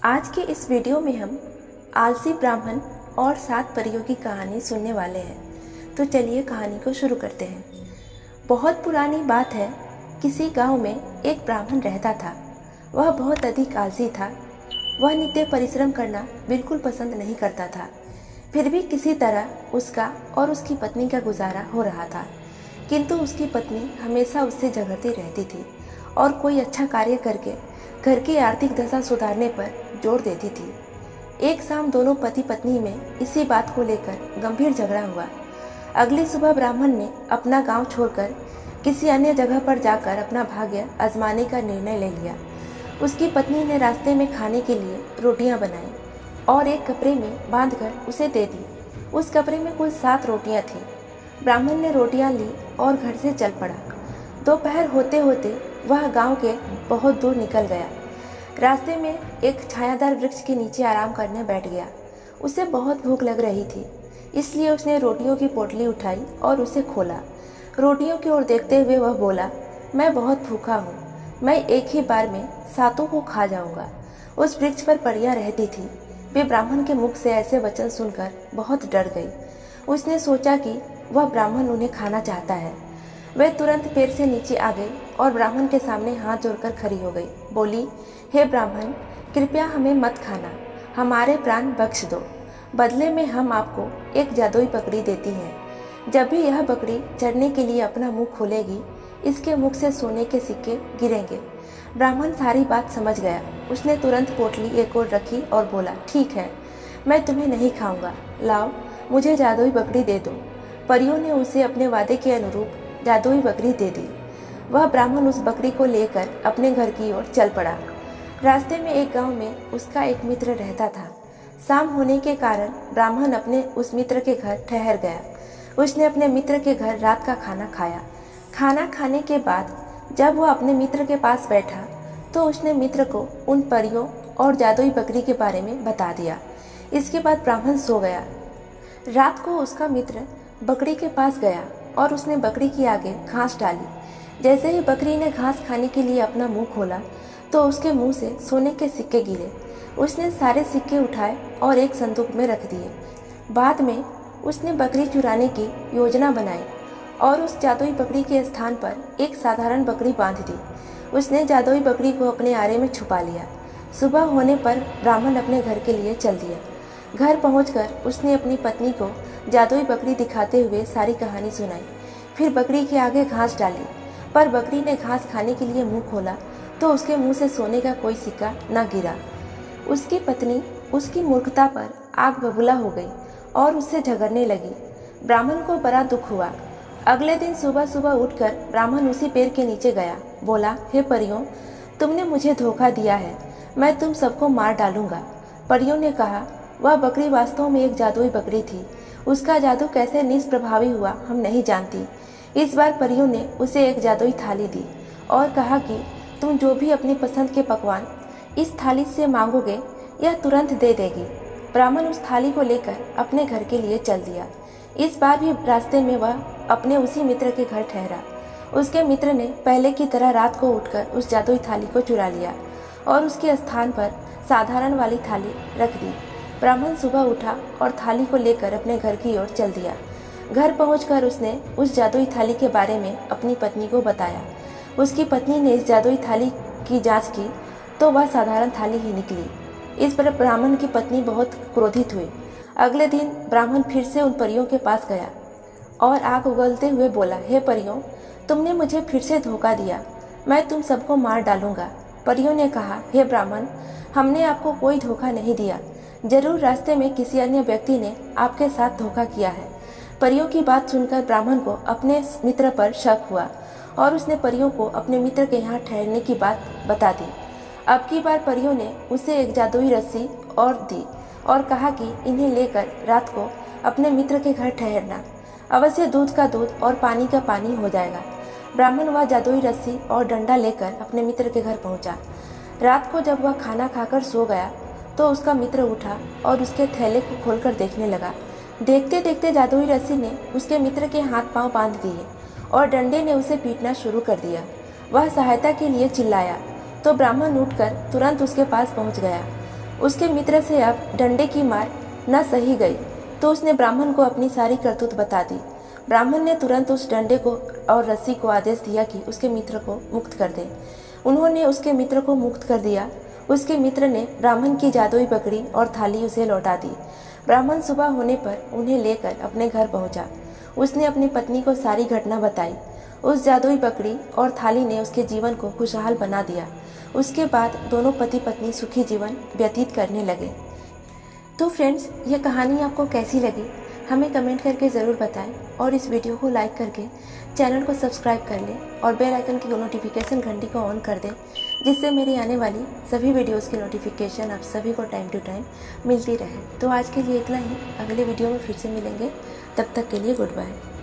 आज के इस वीडियो में हम आलसी ब्राह्मण और 7 परियों की कहानी सुनने वाले हैं। तो चलिए कहानी को शुरू करते हैं। बहुत पुरानी बात है, किसी गांव में एक ब्राह्मण रहता था। वह बहुत अधिक आलसी था। वह नित्य परिश्रम करना बिल्कुल पसंद नहीं करता था। फिर भी किसी तरह उसका और उसकी पत्नी का गुजारा हो रहा था। किंतु उसकी पत्नी हमेशा उससे झगड़ती रहती थी और कोई अच्छा कार्य करके घर की आर्थिक दशा सुधारने पर जोर देती थी। एक शाम दोनों पति पत्नी में इसी बात को लेकर गंभीर झगड़ा हुआ। अगली सुबह ब्राह्मण ने अपना गांव छोड़कर किसी अन्य जगह पर जाकर अपना भाग्य आजमाने का निर्णय ले लिया। उसकी पत्नी ने रास्ते में खाने के लिए रोटियां बनाई और एक कपड़े में बांधकर उसे दे दी। उस कपड़े में कुल 7 रोटियां थीं। ब्राह्मण ने रोटियां ली और घर से चल पड़ा। दोपहर होते होते वह गांव के बहुत दूर निकल गया। रास्ते में एक छायादार वृक्ष के नीचे आराम करने बैठ गया। उसे बहुत भूख लग रही थी, इसलिए उसने रोटियों की पोटली उठाई और उसे खोला। रोटियों की ओर देखते हुए वह बोला, मैं बहुत भूखा हूँ, मैं एक ही बार में 7 को खा जाऊंगा। उस वृक्ष पर परियां रहती थी। वे ब्राह्मण के मुख से ऐसे वचन सुनकर बहुत डर गई। उसने सोचा कि वह ब्राह्मण उन्हें खाना चाहता है। वह तुरंत पेड़ से नीचे आ गई और ब्राह्मण के सामने हाथ जोड़कर खड़ी हो गई। बोली, हे ब्राह्मण, कृपया हमें मत खाना, हमारे प्राण बख्श दो। बदले में हम आपको एक जादुई बकरी देती हैं। जब भी यह बकरी चरने के लिए अपना मुंह खोलेगी, इसके मुख से सोने के सिक्के गिरेंगे। ब्राह्मण सारी बात समझ गया। उसने तुरंत पोटली एक ओर रखी और बोला, ठीक है, मैं तुम्हें नहीं खाऊंगा। लाओ, मुझे जादुई बकरी दे दो। परियों ने उसे अपने वादे के अनुरूप जादुई बकरी दे दी। वह ब्राह्मण उस बकरी को लेकर अपने घर की ओर चल पड़ा। रास्ते में एक गांव में उसका एक मित्र रहता था। शाम होने के कारण ब्राह्मण अपने उस मित्र के घर ठहर गया। उसने अपने मित्र के घर रात का खाना खाया। खाना खाने के बाद जब वह अपने मित्र के पास बैठा तो उसने मित्र को उन परियों और जादुई बकरी के बारे में बता दिया। इसके बाद ब्राह्मण सो गया। रात को उसका मित्र बकरी के पास गया और उसने बकरी के आगे घास डाली। जैसे ही बकरी ने घास खाने के लिए अपना मुंह खोला तो उसके मुंह से सोने के सिक्के गिरे। उसने सारे सिक्के उठाए और एक संदूक में रख दिए। बाद में उसने बकरी चुराने की योजना बनाई और उस जादुई बकरी के स्थान पर एक साधारण बकरी बांध दी। उसने जादुई बकरी को अपने आरे में छुपा लिया। सुबह होने पर ब्राह्मण अपने घर के लिए चल दिया। घर पहुंचकर उसने अपनी पत्नी को जादुई बकरी दिखाते हुए सारी कहानी सुनाई। फिर बकरी के आगे घास डाली, पर बकरी ने घास खाने के लिए मुंह खोला तो उसके मुंह से सोने का कोई सिक्का न गिरा। उसकी पत्नी उसकी मूर्खता पर आग बबूला हो गई और उससे झगड़ने लगी। ब्राह्मण को बड़ा दुख हुआ। अगले दिन सुबह सुबह उठकर ब्राह्मण उसी पेड़ के नीचे गया। बोला, हे परियों, तुमने मुझे धोखा दिया है, मैं तुम सबको मार डालूंगा। परियों ने कहा, वह बकरी वास्तव में एक जादुई बकरी थी। उसका जादू कैसे निष्प्रभावी हुआ हम नहीं जानती। इस बार परियों ने उसे एक जादुई थाली दी और कहा कि तुम जो भी अपनी पसंद के पकवान इस थाली से मांगोगे, यह तुरंत दे देगी। ब्राह्मण उस थाली को लेकर अपने घर के लिए चल दिया। इस बार भी रास्ते में वह अपने उसी मित्र के घर ठहरा। उसके मित्र ने पहले की तरह रात को उठकर उस जादुई थाली को चुरा लिया और उसके स्थान पर साधारण वाली थाली रख दी। ब्राह्मण सुबह उठा और थाली को लेकर अपने घर की ओर चल दिया। घर पहुंचकर उसने उस जादुई थाली के बारे में अपनी पत्नी को बताया। उसकी पत्नी ने इस जादुई थाली की जांच की तो वह साधारण थाली ही निकली। इस पर ब्राह्मण की पत्नी बहुत क्रोधित हुई। अगले दिन ब्राह्मण फिर से उन परियों के पास गया और आग उगलते हुए बोला, हे परियों, तुमने मुझे फिर से धोखा दिया, मैं तुम सबको मार डालूंगा। परियों ने कहा, हे ब्राह्मण, हमने आपको कोई धोखा नहीं दिया। जरूर रास्ते में किसी अन्य व्यक्ति ने आपके साथ धोखा किया है। परियों की बात सुनकर ब्राह्मण को अपने मित्र पर शक हुआ और उसने परियों को अपने मित्र के यहाँ ठहरने की बात बता दी। अब की बार परियों ने उसे एक जादुई रस्सी और दी और कहा कि इन्हें लेकर रात को अपने मित्र के घर ठहरना। अवश्य दूध का दूध और पानी का पानी हो जाएगा। ब्राह्मण वह जादुई रस्सी और डंडा लेकर अपने मित्र के घर पहुंचा। रात को जब वह खाना खाकर सो गया तो उसका मित्र उठा और उसके थैले को खोलकर देखने लगा। देखते देखते जादुई रस्सी ने उसके मित्र के हाथ पांव बांध दिए और डंडे ने उसे पीटना शुरू कर दिया। वह सहायता के लिए चिल्लाया तो ब्राह्मण उठकर तुरंत उसके पास पहुंच गया। उसके मित्र से अब डंडे की मार न सही गई तो उसने ब्राह्मण को अपनी सारी करतूत बता दी। ब्राह्मण ने तुरंत उस डंडे को और रस्सी को आदेश दिया कि उसके मित्र को मुक्त कर दे। उन्होंने उसके मित्र को मुक्त कर दिया। उसके मित्र ने ब्राह्मण की जादुई पकड़ी और थाली उसे लौटा दी। ब्राह्मण सुबह होने पर उन्हें लेकर अपने घर पहुंचा। उसने अपनी पत्नी को सारी घटना बताई। उस जादुई पकड़ी और थाली ने उसके जीवन को खुशहाल बना दिया। उसके बाद दोनों पति पत्नी सुखी जीवन व्यतीत करने लगे। तो फ्रेंड्स, यह कहानी आपको कैसी लगी हमें कमेंट करके ज़रूर बताएं और इस वीडियो को लाइक करके चैनल को सब्सक्राइब कर लें और बेल आइकन की नोटिफिकेशन घंटी को ऑन कर दें, जिससे मेरी आने वाली सभी वीडियोस की नोटिफिकेशन आप सभी को टाइम टू टाइम मिलती रहे। तो आज के लिए इतना ही, अगले वीडियो में फिर से मिलेंगे। तब तक के लिए गुड बाय।